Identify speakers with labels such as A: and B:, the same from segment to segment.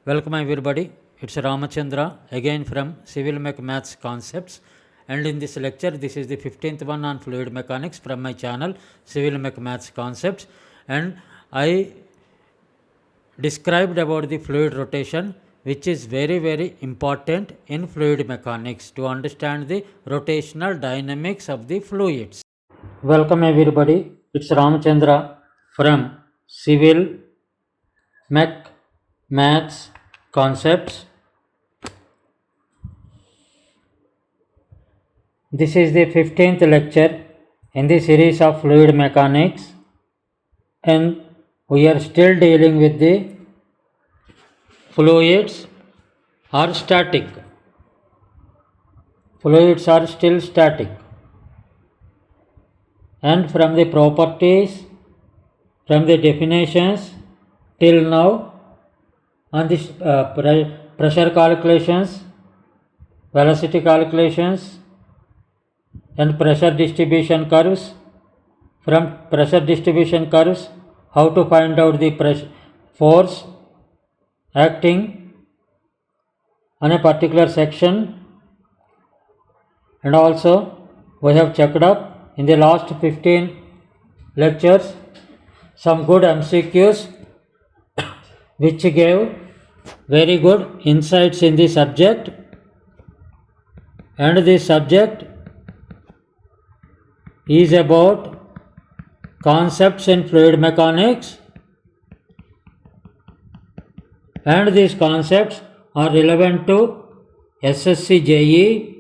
A: Welcome everybody, it's Ramachandra again from CIVIL-MECH-MATHS concepts, and in this lecture this is the 15th one on fluid mechanics from my channel CIVIL-MECH-MATHS concepts, and I described about the fluid rotation, which is very important in fluid mechanics to understand the rotational dynamics of the fluids. Welcome everybody, it's Ramachandra from CIVIL-MECH-MATHS concepts. This is the 15th lecture in the series of fluid mechanics, and we are still dealing with the fluids are static. Fluids are still static, and from the properties, from the definitions till now, on this pressure calculations, velocity calculations, and pressure distribution curves. From pressure distribution curves, how to find out the force acting on a particular section, and also we have checked up in the last 15 lectures some good MCQs which gave very good insights in the subject, and this subject is about concepts in fluid mechanics, and these concepts are relevant to SSC JE,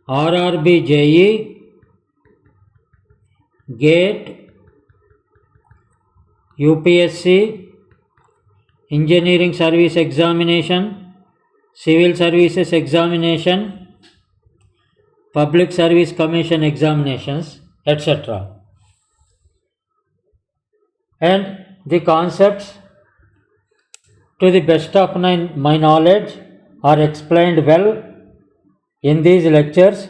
A: RRB JE, GATE, UPSC, Engineering Service Examination, Civil Services Examination, Public Service Commission Examinations, etc. And the concepts, to the best of my knowledge, are explained well in these lectures.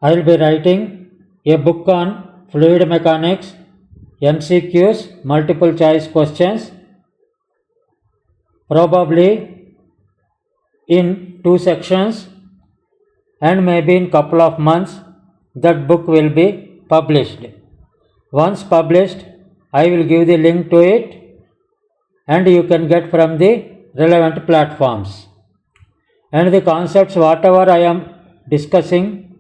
A: I will be writing a book on fluid mechanics, MCQs, multiple choice questions, probably in 2 sections, and maybe in couple of months that book will be published. Once published, I will give the link to it, and you can get from the relevant platforms. And the concepts whatever I am discussing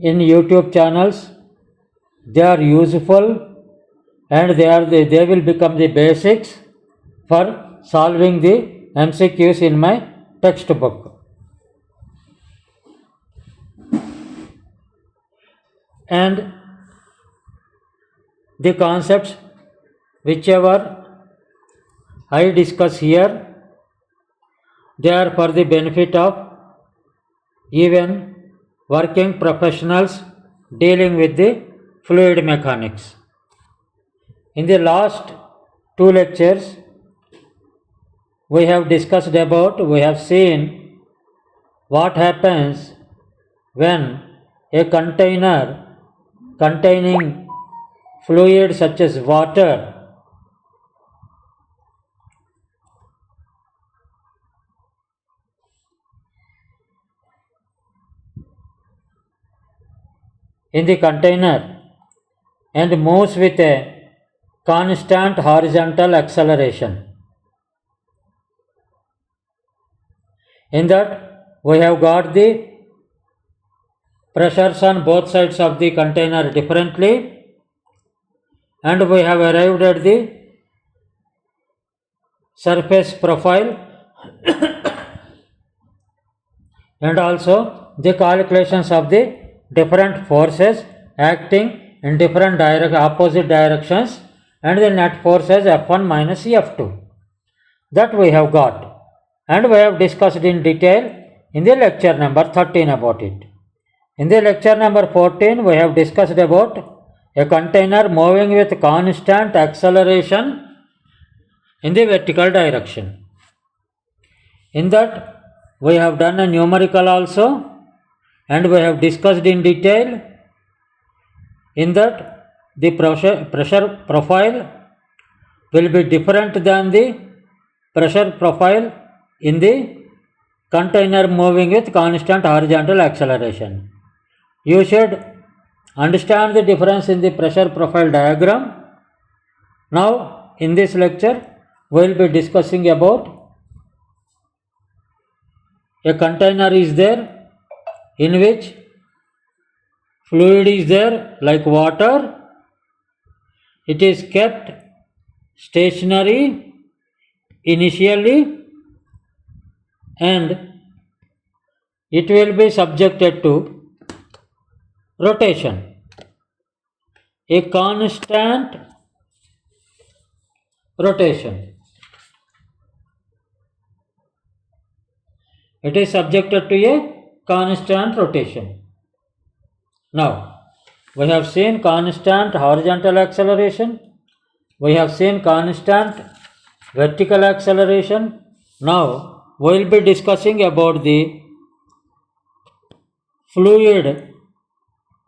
A: in YouTube channels, they are useful, and they will become the basics for solving the MCQs in my textbook. And the concepts whichever I discuss here, they are for the benefit of even working professionals dealing with the fluid mechanics. In the last 2 lectures, we have seen what happens when a container containing fluid such as water in the container and moves with a constant horizontal acceleration. In that, we have got the pressures on both sides of the container differently, and we have arrived at the surface profile and also the calculations of the different forces acting in different opposite directions, and the net force is F1 minus F2. That we have got, and we have discussed in detail in the lecture number 13 about it. In the lecture number 14, we have discussed about a container moving with constant acceleration in the vertical direction. In that, we have done a numerical also, and we have discussed in detail in that the pressure profile will be different than the pressure profile in the container moving with constant horizontal acceleration. You should understand the difference in the pressure profile diagram. Now, in this lecture, we will be discussing about a container is there in which fluid is there like water. It is kept stationary initially and it will be subjected to rotation. A constant rotation. It is subjected to a constant rotation. Now, we have seen constant horizontal acceleration. We have seen constant vertical acceleration. Now, we will be discussing about the fluid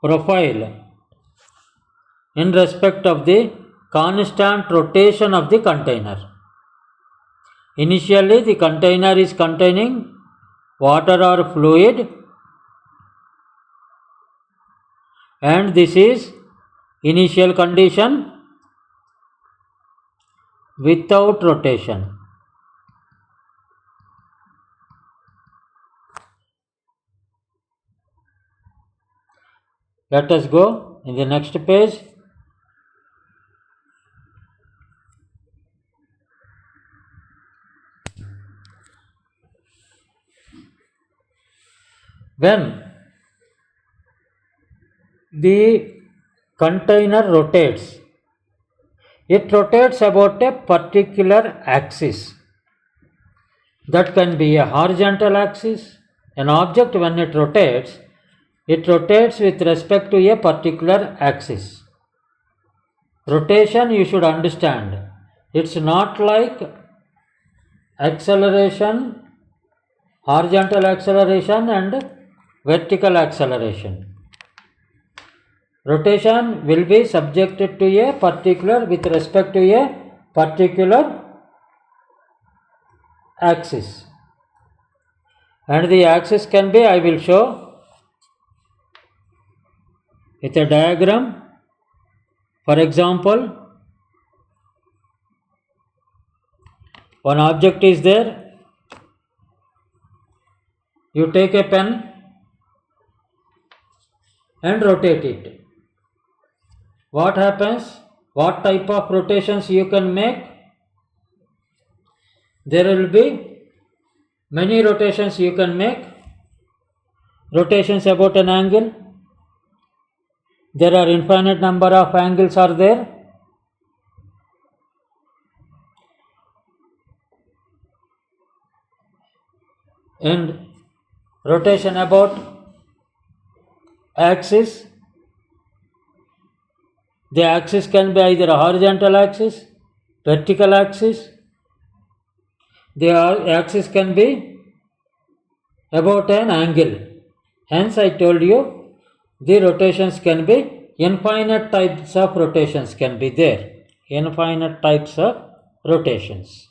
A: profile in respect of the constant rotation of the container. Initially, the container is containing water or fluid, and this is initial condition without rotation. Let us go in the next page. When the container rotates, it rotates about a particular axis. That can be a horizontal axis. An object, when it rotates with respect to a particular axis. Rotation, you should understand, it's not like acceleration, horizontal acceleration and vertical acceleration. Rotation will be subjected to a particular, with respect to a particular axis, and the axis can be, I will show with a diagram. For example, one object is there, you take a pen and rotate it. What happens? What type of rotations you can make? There will be many rotations you can make. Rotations about an angle. There are infinite number of angles are there. And rotation about axis. The axis can be either a horizontal axis, vertical axis. The axis can be about an angle. Hence I told you the rotations can be, infinite types of rotations can be there. Infinite types of rotations.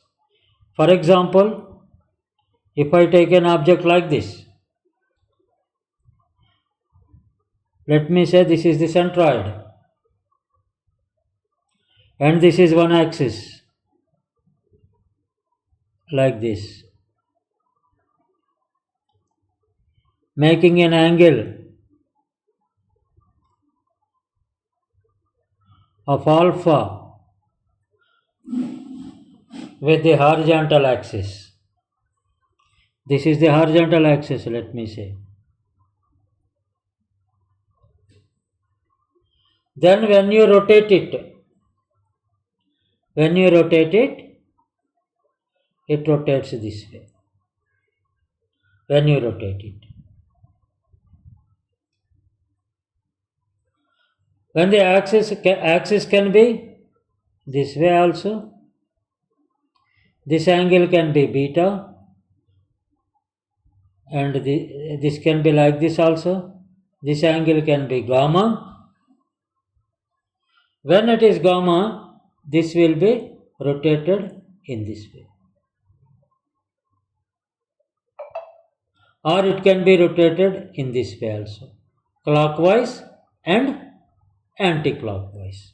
A: For example, if I take an object like this, let me say this is the centroid and this is one axis like this, making an angle of alpha with the horizontal axis. This is the horizontal axis, let me say. Then when you rotate it, it rotates this way. When you rotate it. When the axis can be this way also. This angle can be beta, and this can be like this also. This angle can be gamma. When it is gamma, this will be rotated in this way. Or it can be rotated in this way also, clockwise and anti-clockwise.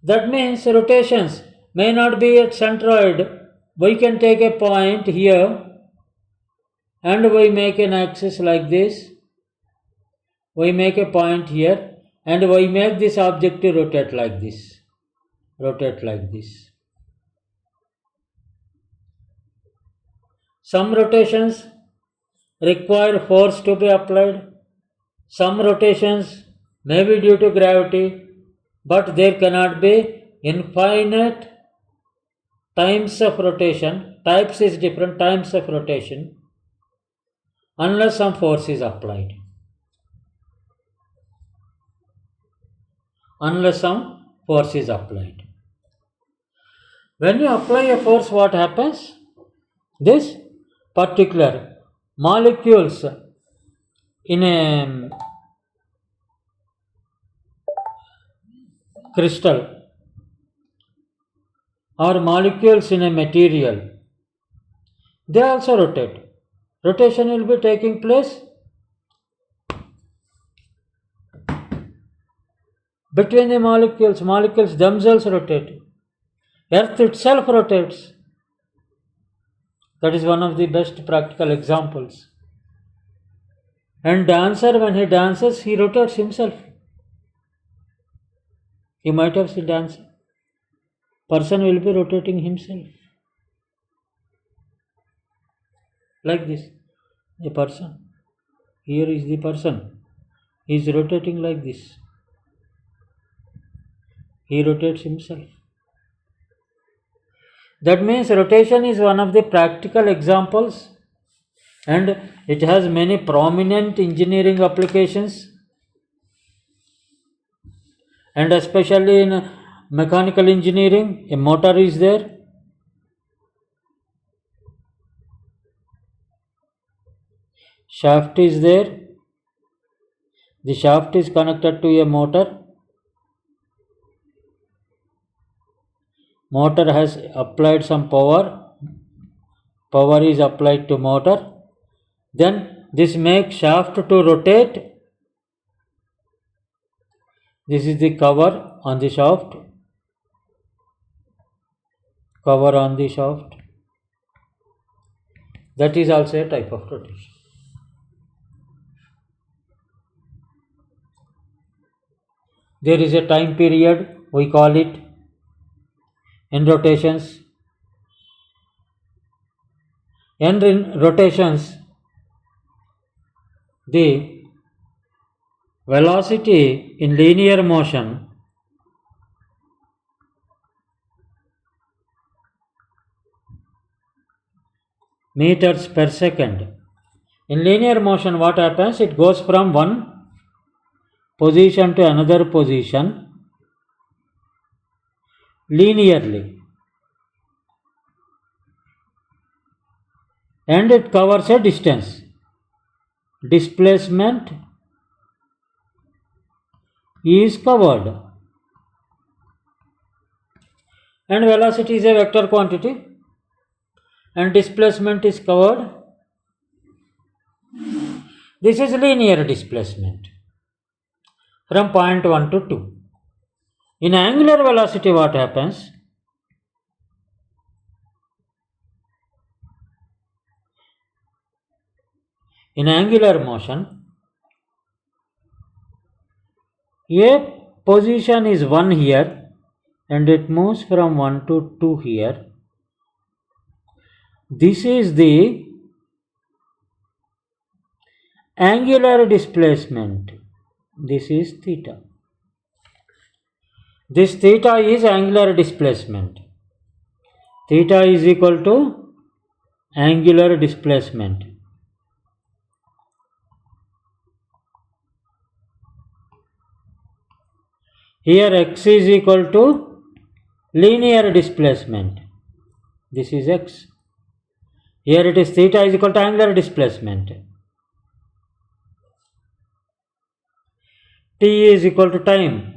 A: That means rotations may not be at centroid. We can take a point here and we make an axis like this. We make a point here and we make this object to rotate like this. Rotate like this. Some rotations require force to be applied. Some rotations may be due to gravity, but there cannot be infinite times of rotation. Types is different, times of rotation, unless some force is applied. Unless some force is applied. When you apply a force, what happens? This particular molecules in a crystal or molecules in a material, they also rotate. Rotation will be taking place between the molecules. Molecules themselves rotate. Earth itself rotates. That is one of the best practical examples. And dancer, when he dances, he rotates himself. You might have seen dancer. Person will be rotating himself. Like this. A person. Here is the person. He is rotating like this. He rotates himself. That means rotation is one of the practical examples, and it has many prominent engineering applications, and especially in mechanical engineering, a motor is there. Shaft is there. The shaft is connected to a motor. Motor has applied some power. Power is applied to motor. Then this makes shaft to rotate. This is the cover on the shaft. Cover on the shaft. That is also a type of rotation. There is a time period, we call it, in rotations. In rotations, the velocity in linear motion meters per second. In linear motion, what happens? It goes from one position to another position linearly, and it covers a distance. Displacement is covered, and velocity is a vector quantity, and displacement is covered. This is linear displacement from point 1 to 2. In angular velocity, what happens? In angular motion, a position is 1 here and it moves from 1 to 2 here. This is the angular displacement. This is theta. This theta is angular displacement. Theta is equal to angular displacement. Here x is equal to linear displacement. This is x. Here it is theta is equal to angular displacement. T is equal to time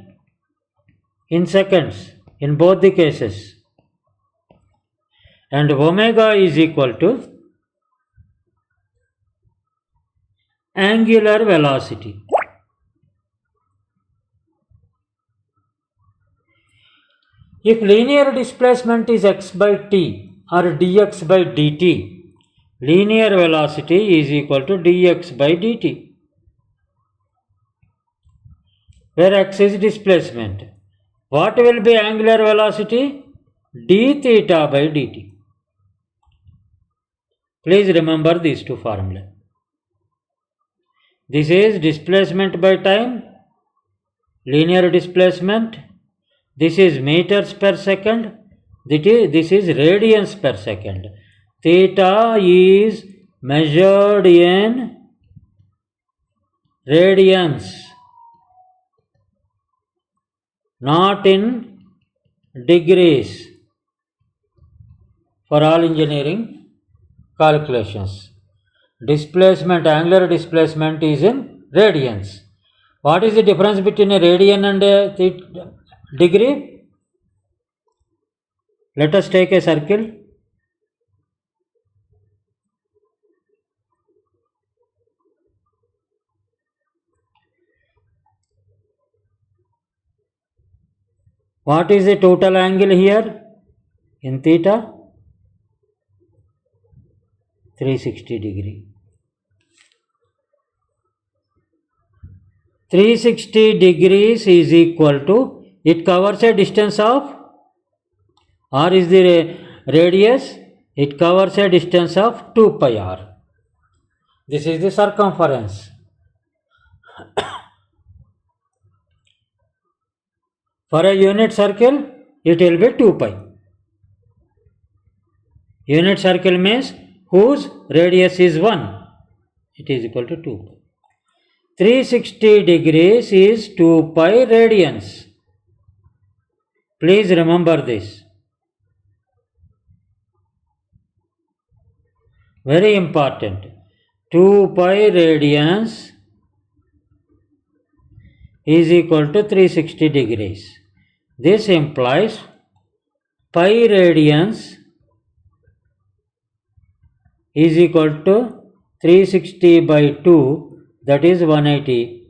A: in seconds in both the cases. and omega is equal to angular velocity. If linear displacement is x by t or dx by dt, linear velocity is equal to dx by dt, where x is displacement. What will be angular velocity? d theta by dt. Please remember these two formulas. This is displacement by time, linear displacement. This is meters per second. This is radians per second. Theta is measured in radians, not in degrees, for all engineering calculations. Displacement, angular displacement is in radians. What is the difference between a radian and a degree? Let us take a circle. What is the total angle here in theta? 360 degree. 360 degrees is equal to, it covers a distance of, r is the radius, it covers a distance of 2 pi r. This is the circumference. For a unit circle, it will be 2 pi. Unit circle means whose radius is 1. It is equal to 2 pi. 360 degrees is 2 pi radians. Please remember this. Very important. 2 pi radians is equal to 360 degrees. This implies pi radians is equal to 360 by 2, that is 180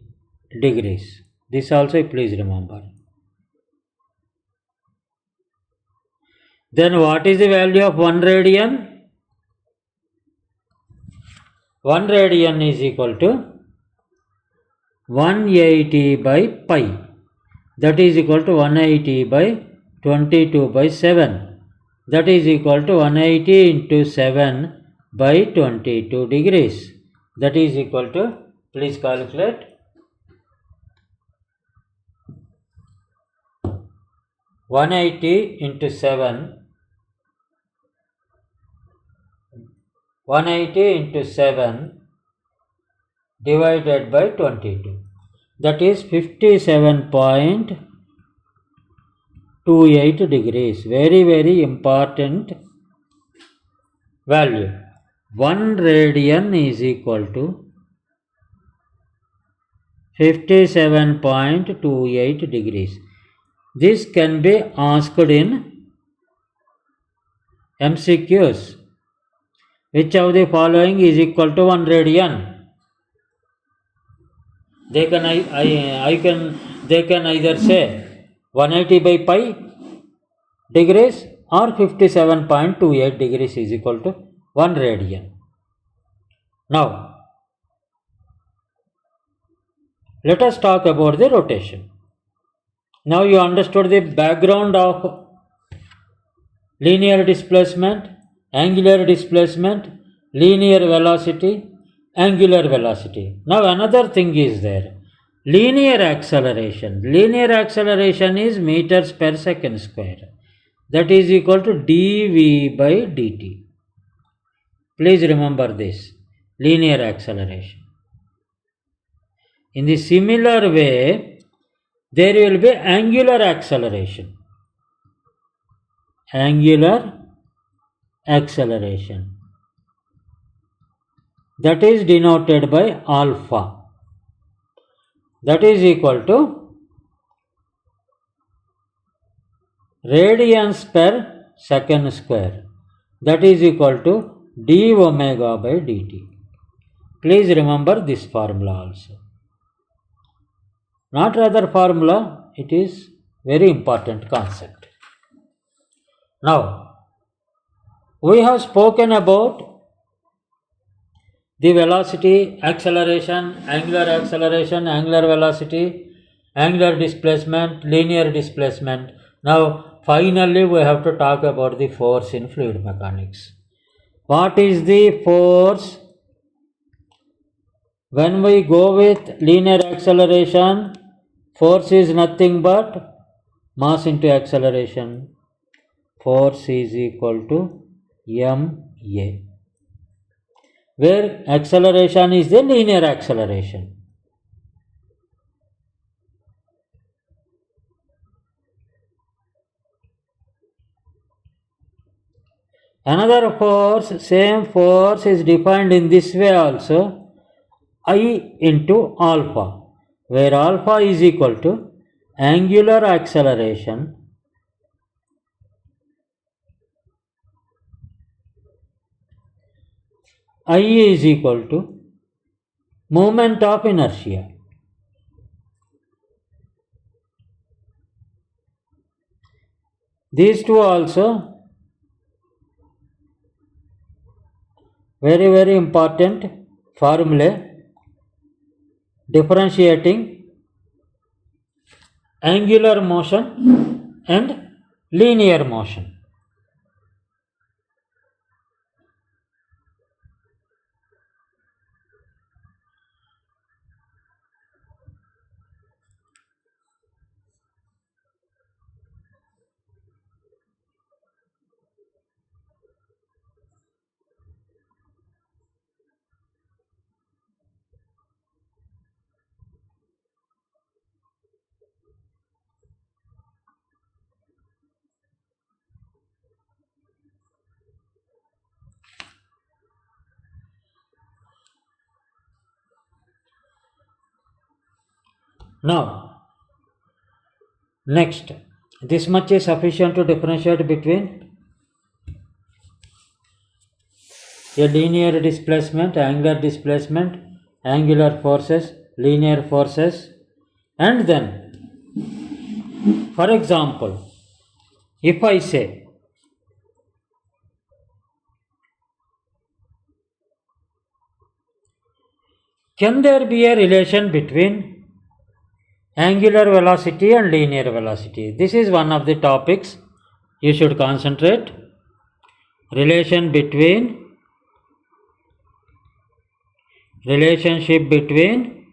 A: degrees. This also please remember. Then what is the value of 1 radian? 1 radian is equal to 180 by pi. That is equal to 180 by 22 by 7. That is equal to 180 into 7 by 22 degrees. That is equal to, please calculate, 180 into 7, 180 into 7 divided by 22. That is 57.28 degrees. Very, very important value. 1 radian is equal to 57.28 degrees. This can be asked in MCQs. Which of the following is equal to 1 radian? They can either say 180 by pi degrees or 57.28 degrees is equal to 1 radian. Now, let us talk about the rotation. Now you understood the background of linear displacement, angular displacement, linear velocity, angular velocity. Now another thing is there. Linear acceleration. Linear acceleration is meters per second square. That is equal to dv by dt. Please remember this. Linear acceleration. In the similar way, there will be angular acceleration. Angular acceleration. That is denoted by alpha. That is equal to radians per second square. that is equal to d omega by dt. Please remember this formula also. Not rather formula, it is very important concept. Now, we have spoken about the velocity, acceleration, angular velocity, angular displacement, linear displacement. Now, finally, we have to talk about the force in fluid mechanics. What is the force? When we go with linear acceleration, force is nothing but mass into acceleration. Force is equal to ma, where acceleration is the linear acceleration. Another force, same force is defined in this way also, I into alpha, where alpha is equal to angular acceleration I is equal to moment of inertia. These two also very important formulae differentiating angular motion and linear motion. Now, next, this much is sufficient to differentiate between a linear displacement, angular forces, linear forces, and then, for example, if I say can there be a relation between angular velocity and linear velocity? This is one of the topics you should concentrate. Relationship between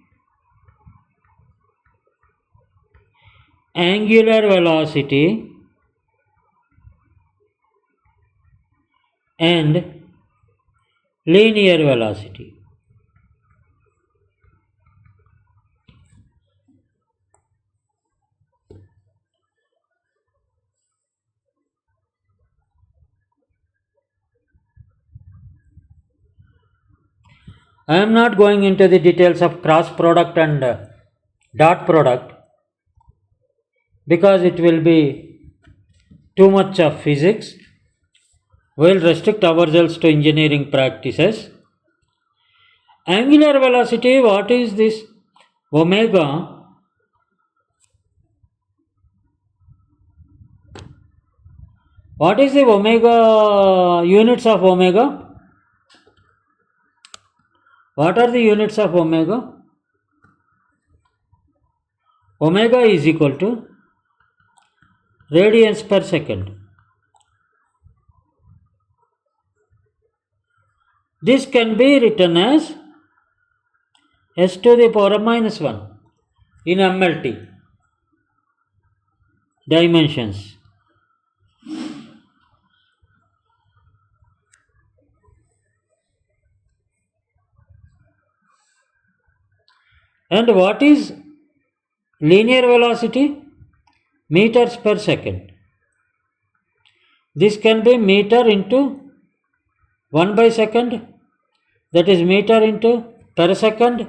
A: angular velocity and linear velocity. I am not going into the details of cross product and dot product because it will be too much of physics. We will restrict ourselves to engineering practices. Angular velocity, what is this? Omega. What is the omega, units of omega? What are the units of omega? Omega is equal to radians per second. This can be written as s to the power of minus 1 in MLT dimensions. And what is linear velocity? Meters per second. This can be meter into 1 by second, that is meter into per second,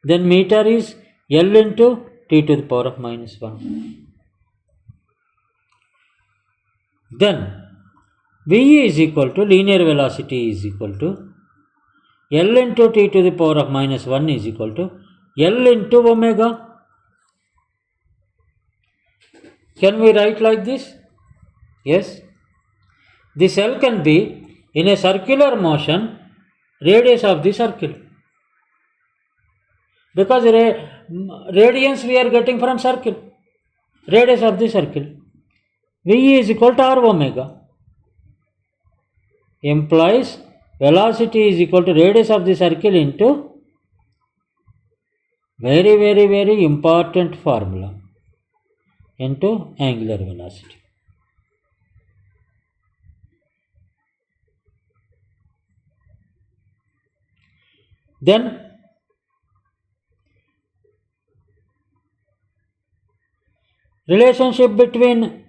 A: then meter is L into t to the power of minus 1. Then VE is equal to linear velocity is equal to L into t to the power of minus 1 is equal to L into omega. Can we write like this? Yes. The cell can be in a circular motion, radius of the circle. Because radiance we are getting from circle, radius of the circle. VE is equal to R omega. Implies velocity is equal to radius of the circle into very important formula into angular velocity. Then relationship between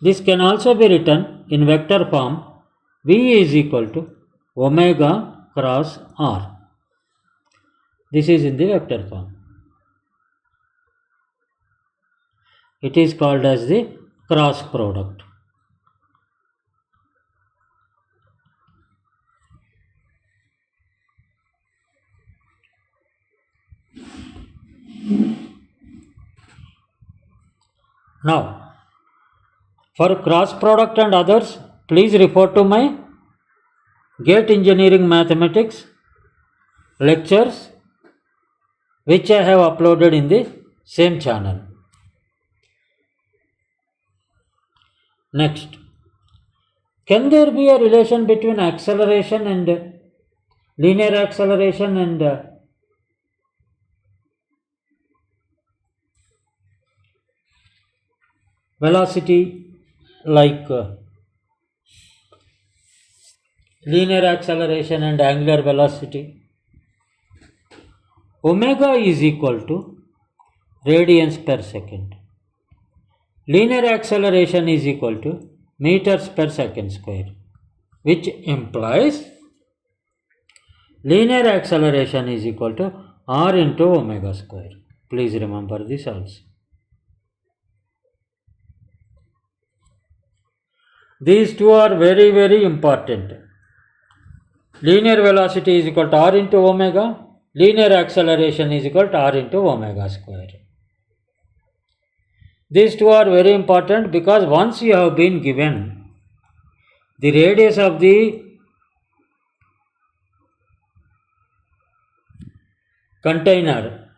A: this can also be written in vector form. V is equal to omega cross R. This is in the vector form. It is called as the cross product. Now, for cross product and others, please refer to my GATE Engineering Mathematics lectures, which I have uploaded in the same channel. Next, can there be a relation between acceleration and linear acceleration and velocity, like linear acceleration and angular velocity? Omega is equal to radians per second. Linear acceleration is equal to meters per second square, which implies linear acceleration is equal to R into omega square. Please remember this also. These two are very important. Linear velocity is equal to R into omega. Linear acceleration is equal to R into omega square. These two are very important because once you have been given the radius of the container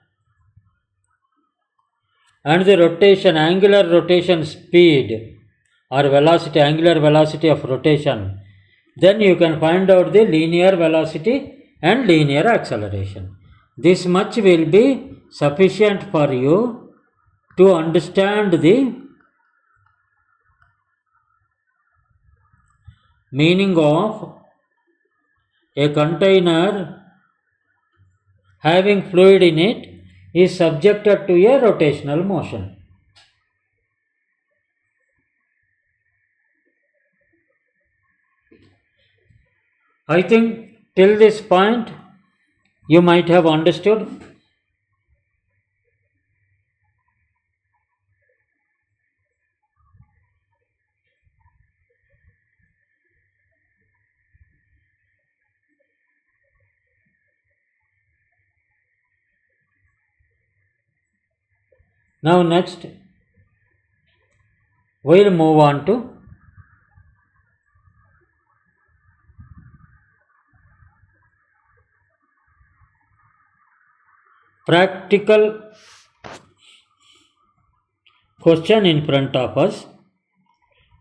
A: and the rotation, angular rotation speed or velocity, angular velocity of rotation, then you can find out the linear velocity and linear acceleration. This much will be sufficient for you to understand the meaning of a container having fluid in it is subjected to a rotational motion. I think till this point you might have understood. Now next we'll move on to practical question in front of us,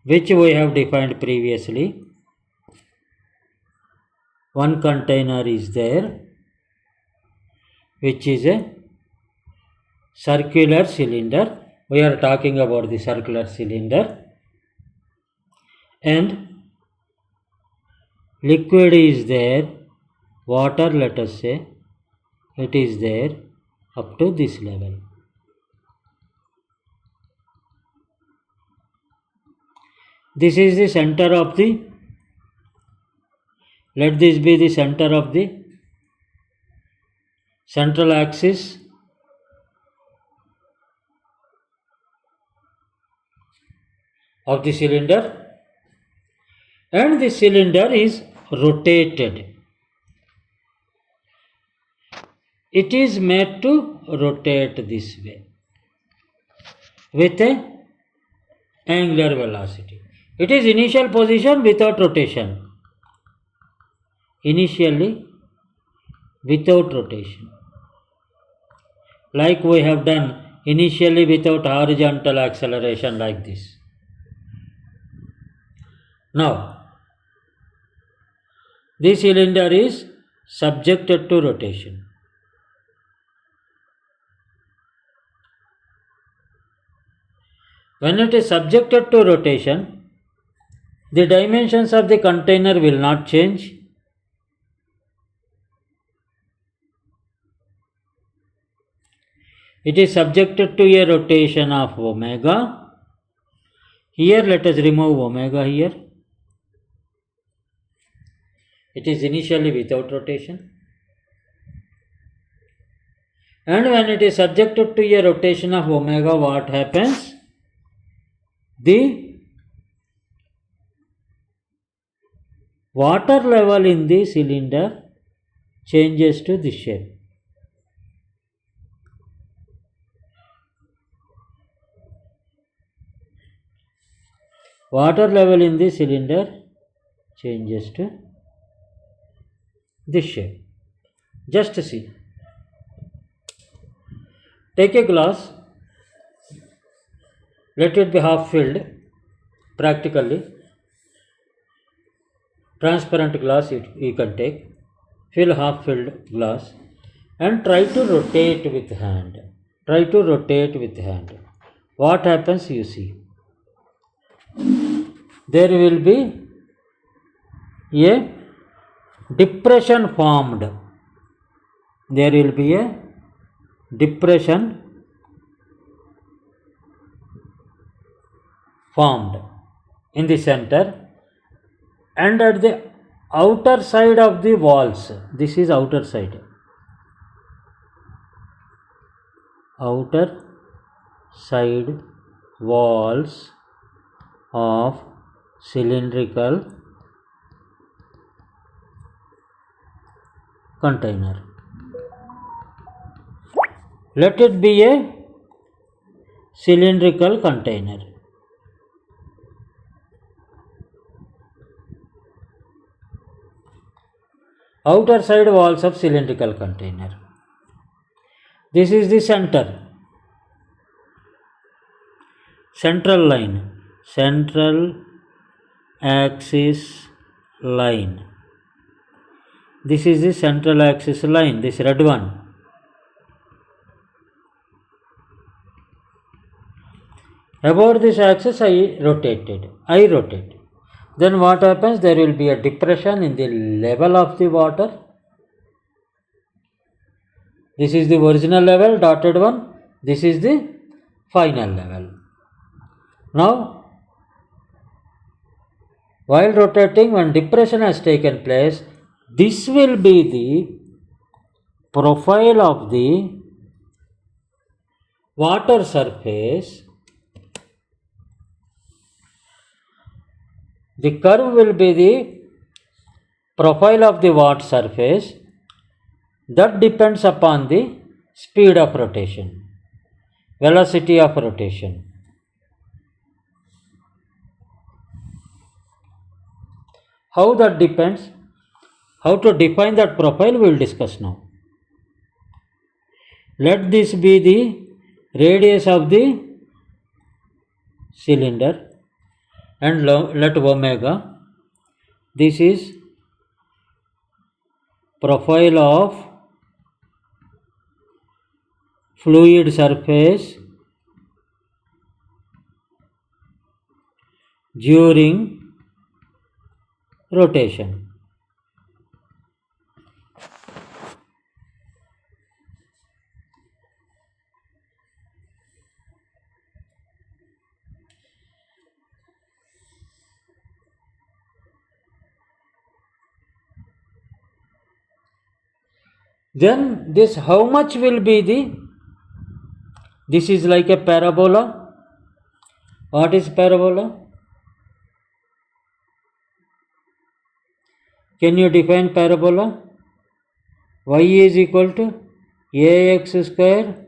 A: which we have defined previously. One container is there, which is a circular cylinder. We are talking about the circular cylinder, and liquid is there, water, let us say, it is there up to this level. This is the center of the, let this be the center of the central axis, of the cylinder, and the cylinder is rotated. It is made to rotate this way with a angular velocity. It is initial position without rotation. Initially without rotation. Like we have done initially without horizontal acceleration like this. Now, this cylinder is subjected to rotation. When it is subjected to rotation, the dimensions of the container will not change. It is subjected to a rotation of omega. Here let us remove omega here. It is initially without rotation. And when it is subjected to a rotation of omega, what happens? The water level in the cylinder changes to this shape. Water level in the cylinder changes to this shape. Just see. Take a glass, let it be half filled, practically. Transparent glass you can take, fill half filled glass and try to rotate with hand. Try to rotate with hand. What happens you see? There will be a depression formed. There will be a depression formed in the center and at the outer side of the walls. This is outer side. Outer side walls of cylindrical container. Let it be a cylindrical container. Outer side walls of cylindrical container. This is the center. Central line. Central axis line. This is the central axis line, this red one. About this axis I rotated. Then what happens? There will be a depression in the level of the water. This is the original level, dotted one. This is the final level. Now, while rotating, when depression has taken place, this will be the profile of the water surface. The curve will be the profile of the water surface. That depends upon the speed of rotation, velocity of rotation. How that depends? How to define that profile we will discuss now. Let this be the radius of the cylinder and let omega. This is profile of fluid surface during rotation. Then this how much will be the, this is like a parabola. What is parabola? Can you define parabola? Y is equal to ax square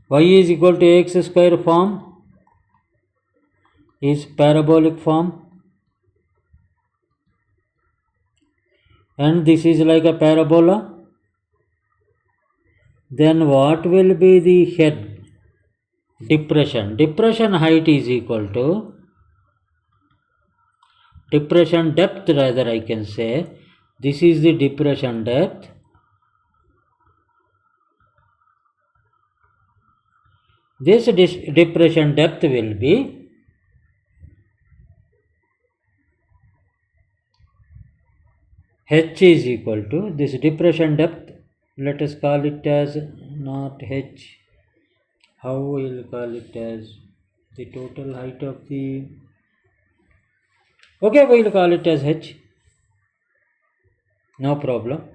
A: y is equal to ax square form is parabolic form, and this is like a parabola. Then what will be the head? Depression. Depression height is equal to depression depth, rather I can say. This is the depression depth. This depression depth will be h is equal to this depression depth. Let us call it as not h. How we will call it as the total height of the. Okay, we will call it as h. No problem.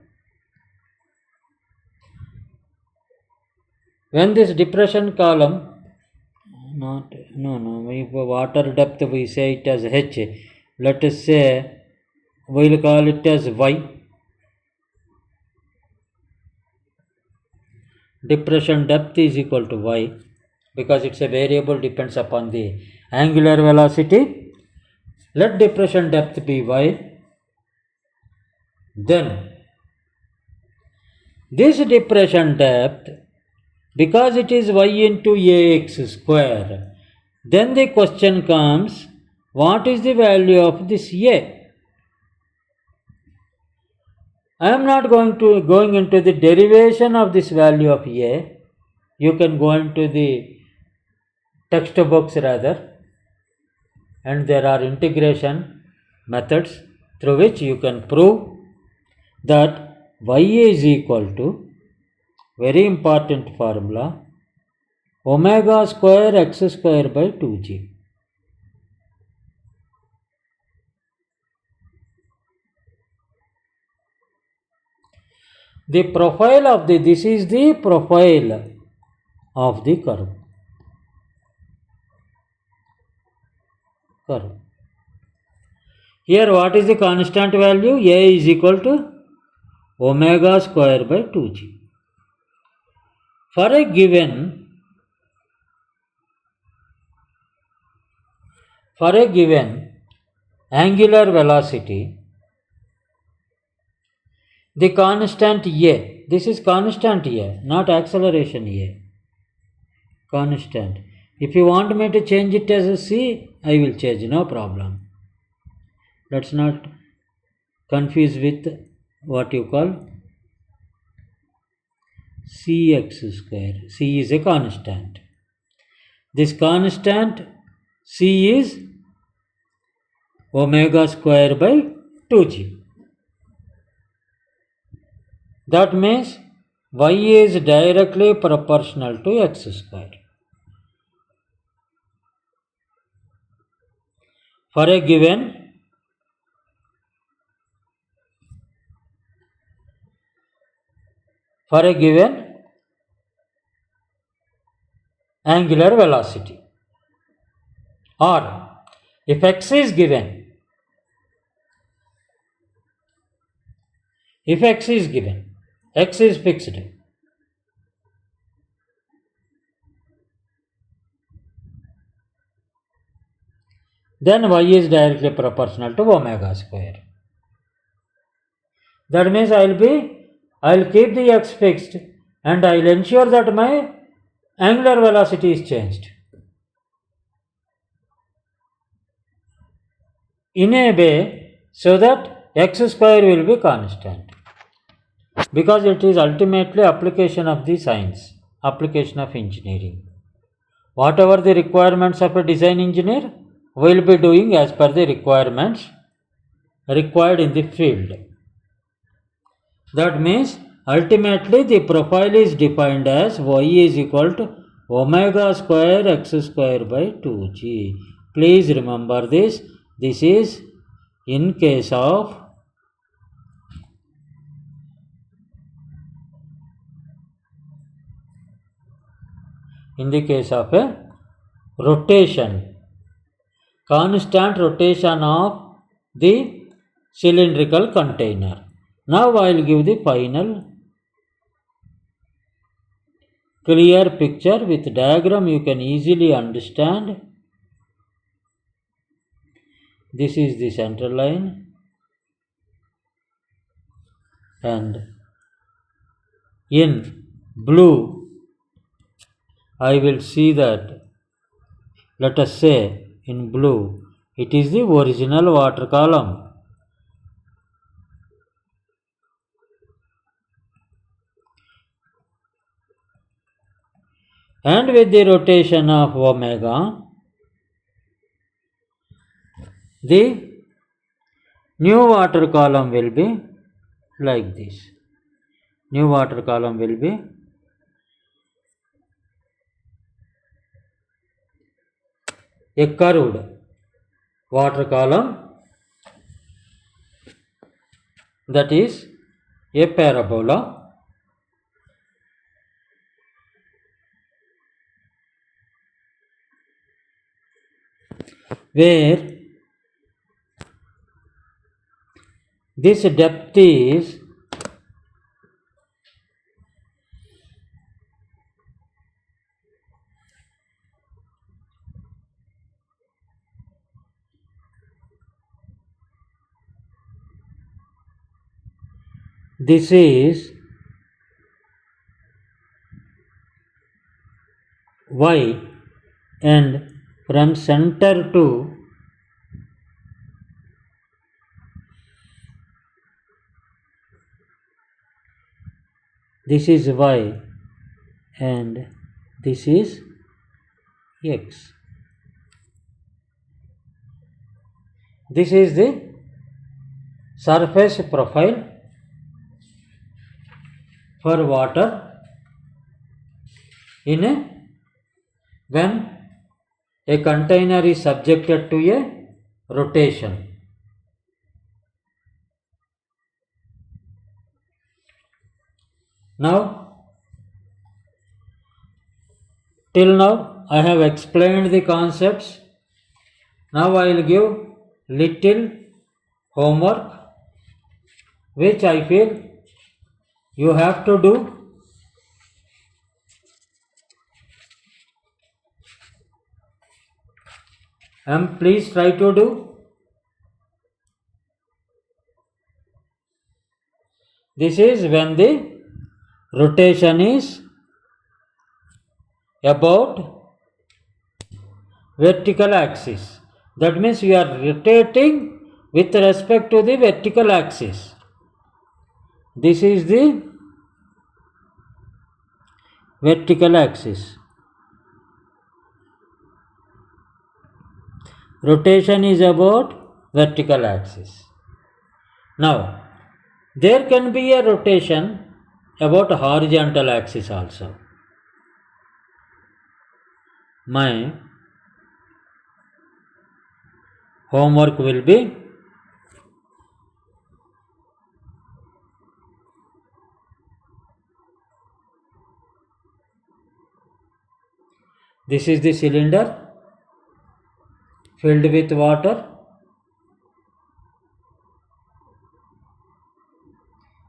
A: When this depression column, water depth we say it as h. Let us say we will call it as y. Depression depth is equal to y because it's a variable, depends upon the angular velocity. Let depression depth be y. Then this depression depth, because it is y into ax square, then the question comes, what is the value of this a? I am not going into the derivation of this value of a. You can go into the textbooks rather, and there are integration methods through which you can prove that y is equal to, very important formula, omega square x square by 2g. The profile of this is the profile of the curve. Here what is the constant value? A is equal to omega square by 2g. For a given angular velocity, the constant a, this is constant a, not acceleration a, constant. If you want me to change it as a c, I will change, no problem. Let's not confuse with what you call cx square. C is a constant. This constant c is omega square by 2g. That means y is directly proportional to x square. For a given angular velocity, or if x is given, x is fixed, then y is directly proportional to omega square. That means I'll keep the x fixed and I'll ensure that my angular velocity is changed in a way so that x square will be constant, because it is ultimately application of the science, application of engineering. Whatever the requirements of a design engineer will be doing as per the requirements required in the field. That means ultimately the profile is defined as y is equal to omega square x square by 2g. Please remember this. This is in case of a rotation, constant rotation of the cylindrical container. Now I will give the final clear picture with diagram. You can easily understand. This is the center line, and in blue I will see that, let us say in blue, it is the original water column. And with the rotation of omega, the new water column will be like this. New water column will be a curved water column, that is a parabola, where this depth is y, and from center to this is y, and this is x. This is the surface profile for water when a container is subjected to a rotation. Now, till now I have explained the concepts. Now I will give little homework which I feel you have to do. And please try to do. This is when the rotation is about vertical axis. That means we are rotating with respect to the vertical axis. This is the vertical axis. Rotation is about vertical axis. Now, there can be a rotation about horizontal axis also. My homework will be this is the cylinder filled with water,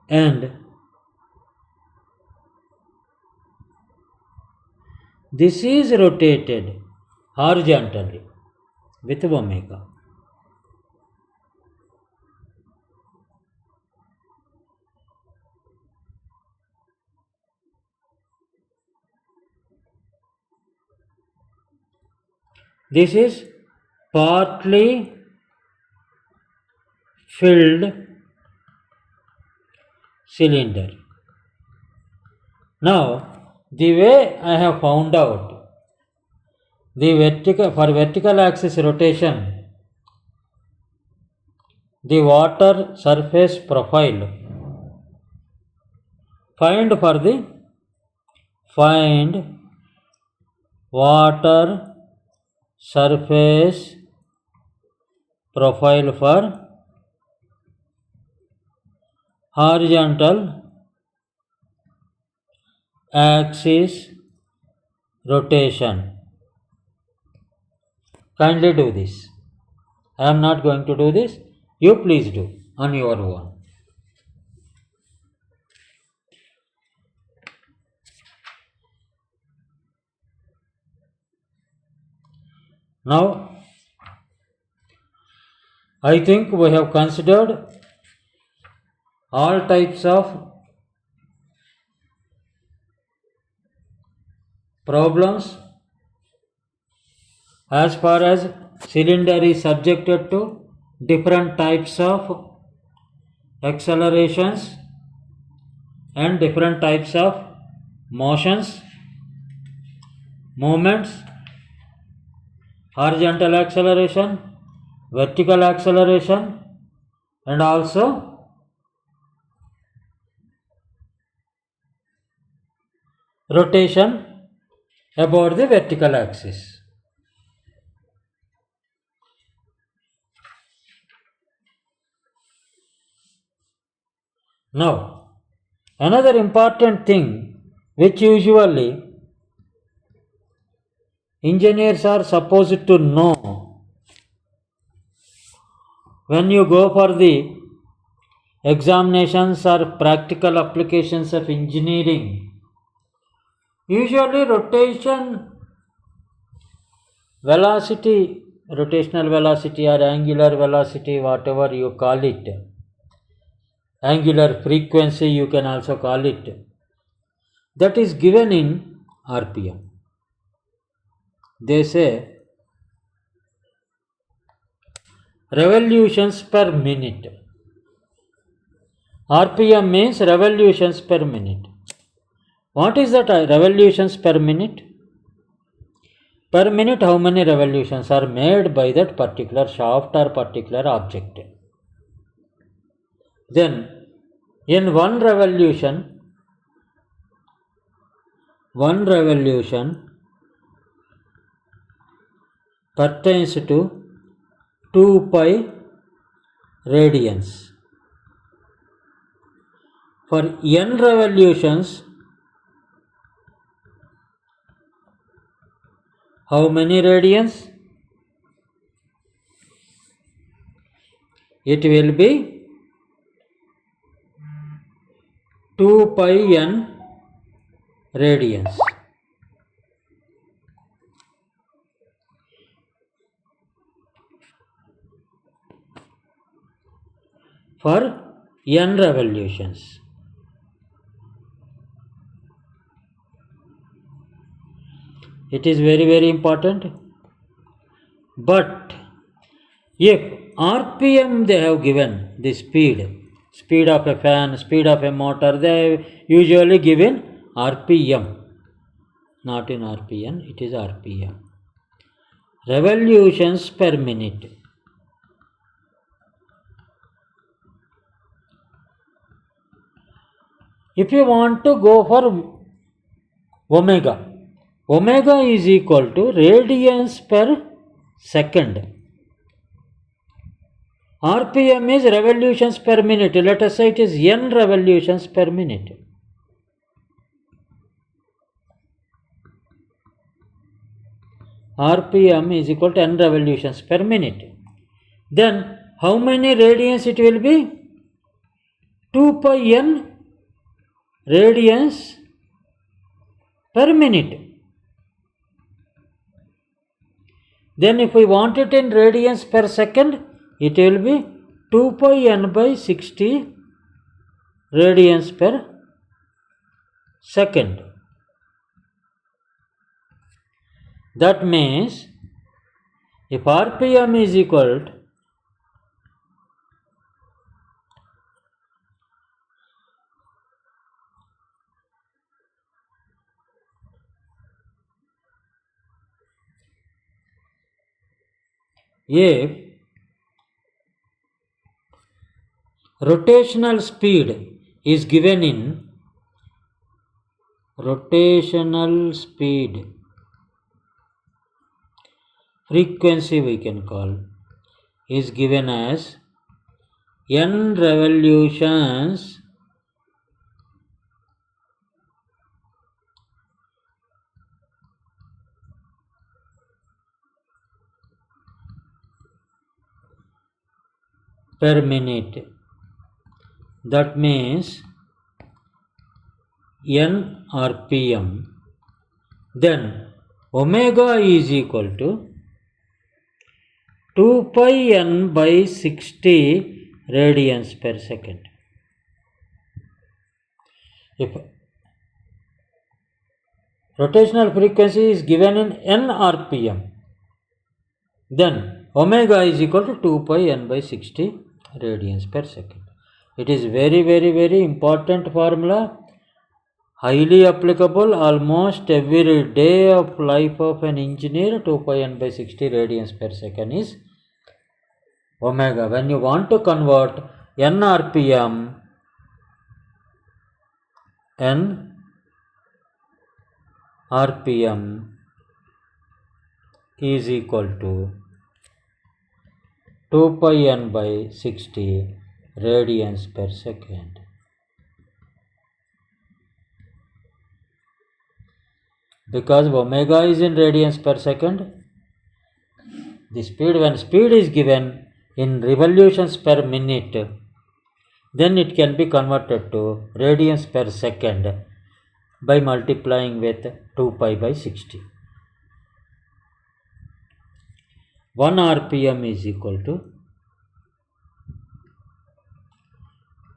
A: and this is rotated horizontally with omega. This is partly filled cylinder. Now, the way I have found out for vertical axis rotation, the water surface profile, find water surface profile for horizontal axis rotation. Kindly do this. I am not going to do this. You please do on your own. Now, I think we have considered all types of problems as far as cylinder is subjected to different types of accelerations and different types of motions, movements, horizontal acceleration, vertical acceleration, and also rotation about the vertical axis. Now, another important thing which usually engineers are supposed to know when you go for the examinations or practical applications of engineering, usually rotational velocity or angular velocity, whatever you call it, angular frequency you can also call it, that is given in RPM. They say revolutions per minute. RPM means revolutions per minute. What is that revolutions per minute? Per minute, how many revolutions are made by that particular shaft or particular object? Then, in one revolution pertains to 2 pi radians. For n revolutions, how many radians? It will be 2 pi n radians. For n revolutions. It is very, very important. But if RPM they have given the speed of a fan, speed of a motor, they usually give in RPM, not in RPM, it is RPM. Revolutions per minute. If you want to go for omega is equal to radians per second. RPM is revolutions per minute. Let us say it is n revolutions per minute. RPM is equal to n revolutions per minute. Then how many radians it will be? 2 pi n radians per minute. Then if we want it in radians per second, it will be 2 pi n by 60 radians per second. That means if RPM is equal to if rotational speed is given in frequency we can call, is given as n revolutions per minute. That means n RPM. Then omega is equal to 2 pi n by 60 radians per second. If rotational frequency is given in n RPM, then omega is equal to 2 pi n by 60 radians per second. It is very important formula, highly applicable almost every day of life of an engineer. 2 pi n by 60 radians per second is omega. When you want to convert n RPM, is equal to 2 pi n by 60 radians per second. Because omega is in radians per second, the speed, when speed is given in revolutions per minute, then it can be converted to radians per second by multiplying with 2 pi by 60. 1 RPM is equal to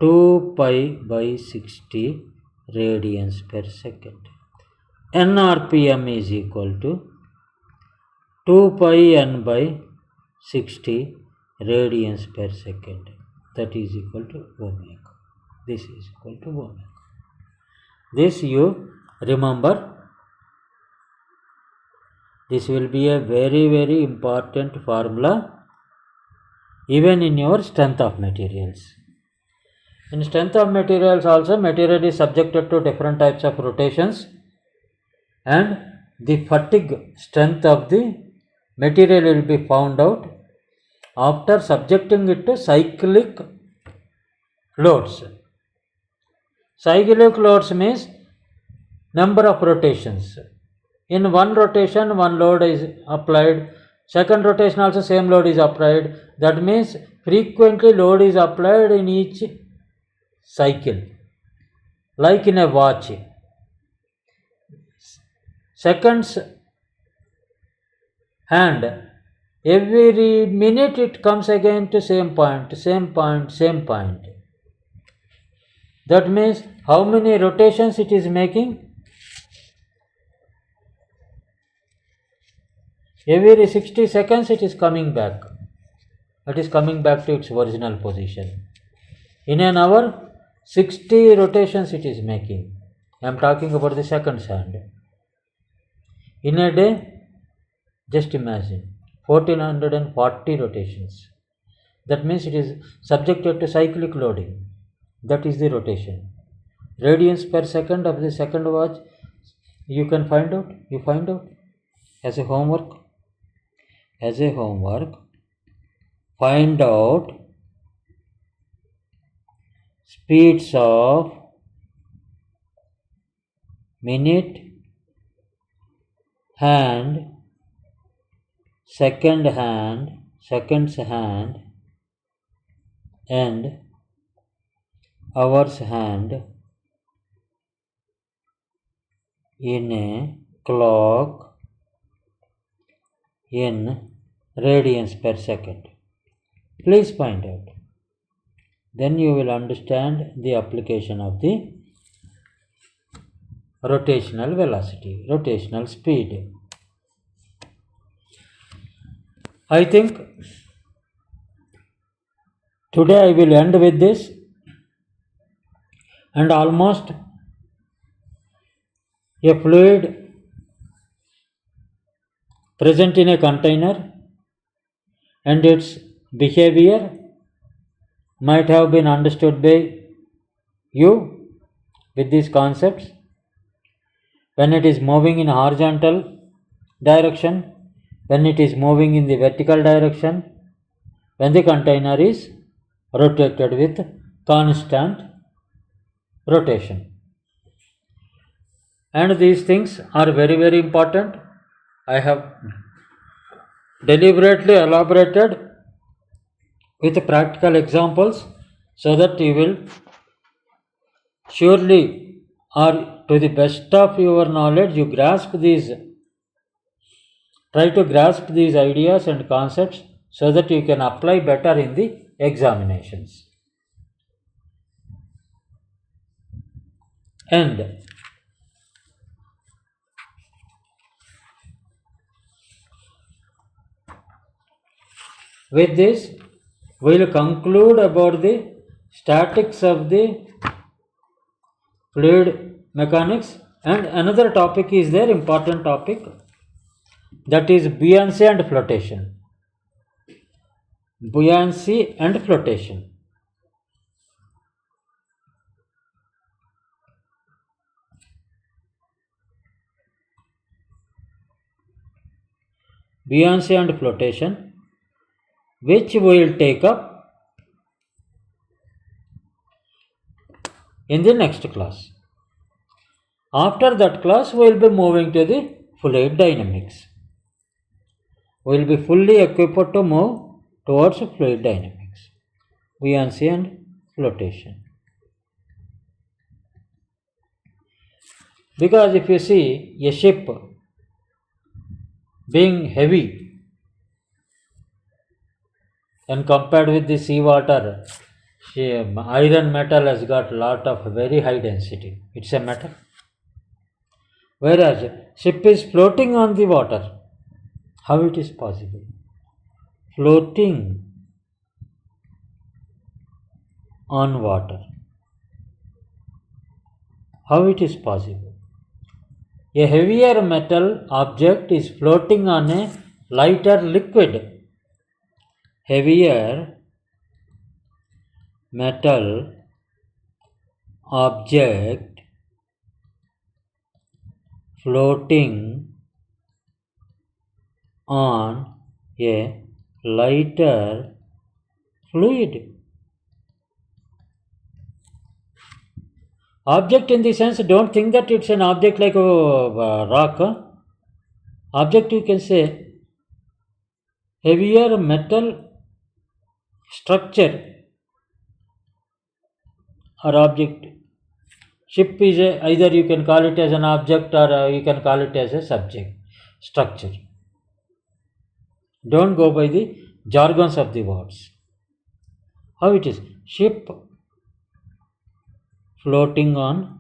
A: 2 pi by 60 radians per second. N RPM is equal to 2 pi n by 60 radians per second. That is equal to omega. This is equal to omega. This you remember. This will be a very important formula even in your strength of materials. In strength of materials also, material is subjected to different types of rotations, and the fatigue strength of the material will be found out after subjecting it to cyclic loads. Cyclic loads means number of rotations. In one rotation, one load is applied. Second rotation also same load is applied. That means frequently load is applied in each cycle, like in a watch. Seconds hand, every minute it comes again to same point. That means how many rotations it is making? Every 60 seconds it is coming back. It is coming back to its original position. In an hour, 60 rotations it is making. I am talking about the seconds hand. In a day, just imagine 1440 rotations. That means it is subjected to cyclic loading. That is the rotation. Radians per second of the second watch, you can find out. You find out as a homework. Find out speeds of minute hand, seconds hand, and hours hand in a clock in radians per second. Please find out. Then you will understand the application of the rotational velocity, rotational speed. I think today I will end with this, and almost a fluid present in a container and its behavior might have been understood by you with these concepts. When it is moving in horizontal direction, when it is moving in the vertical direction, when the container is rotated with constant rotation. And these things are very, very important. I have deliberately elaborated with practical examples so that you will surely, or to the best of your knowledge, you try to grasp these ideas and concepts so that you can apply better in the examinations. And with this, we will conclude about the statics of the fluid mechanics, and another topic is there, important topic, that is buoyancy and flotation. Buoyancy and flotation. Buoyancy and flotation, which we will take up in the next class. After that class, we will be moving to the fluid dynamics. We will be fully equipped to move towards fluid dynamics, buoyancy and flotation. Because if you see a ship being heavy and compared with the seawater, iron metal has got lot of very high density. It's a metal. Whereas ship is floating on the water. How it is possible? Floating on water. How it is possible? A heavier metal object is floating on a lighter liquid. Heavier metal object floating on a lighter fluid. Object in the sense, don't think that it's an object like a rock. Object, you can say heavier metal structure or object. Ship is either you can call it as an object or you can call it as a subject, structure. Don't go by the jargons of the words. How it is? Ship floating on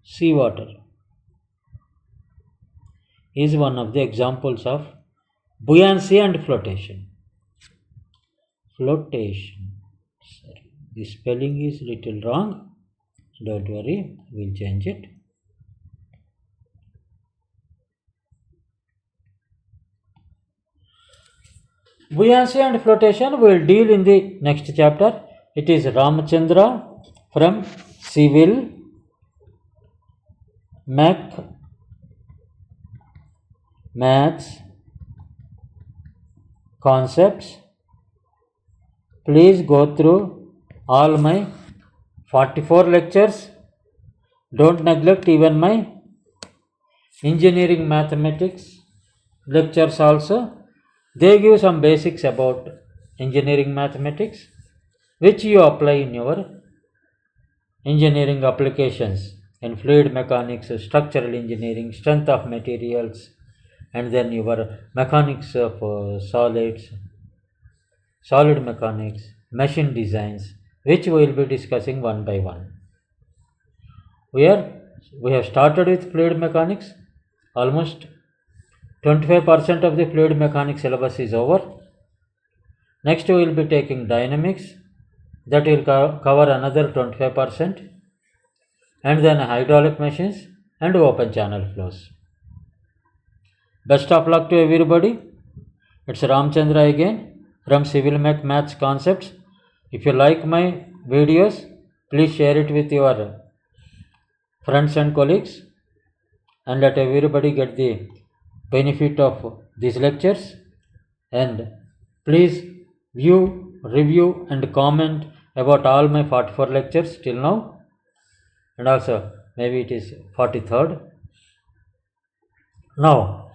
A: seawater is one of the examples of buoyancy and flotation. Flotation. Sorry, the spelling is little wrong. Don't worry, we'll change it. Buoyancy and flotation we will deal in the next chapter. It is Ramachandra from CIVIL-MECH-MATHS concepts. Please go through all my 44 lectures. Don't neglect even my engineering mathematics lectures also. They give some basics about engineering mathematics, which you apply in your engineering applications in fluid mechanics, structural engineering, strength of materials, and then your mechanics of solids, solid mechanics, machine designs, which we will be discussing one by one. We have started with fluid mechanics. Almost 25% of the fluid mechanics syllabus is over. Next we will be taking dynamics. That will cover another 25%, and then hydraulic machines and open channel flows. Best of luck to everybody. It's Ramachandra again from CIVIL-MECH-MATHS concepts. If you like my videos, please share it with your friends and colleagues. and let everybody get the benefit of these lectures. And please view, review and comment about all my 44 lectures till now, and also maybe it is 43rd. Now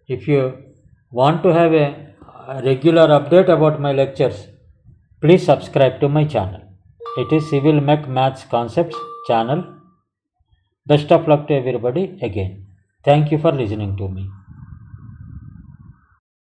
A: if you want to have a regular update about my lectures, please subscribe to my channel. It is CIVIL-MECH-MATHS Concepts channel. Best of luck to everybody again. Thank you for listening to me.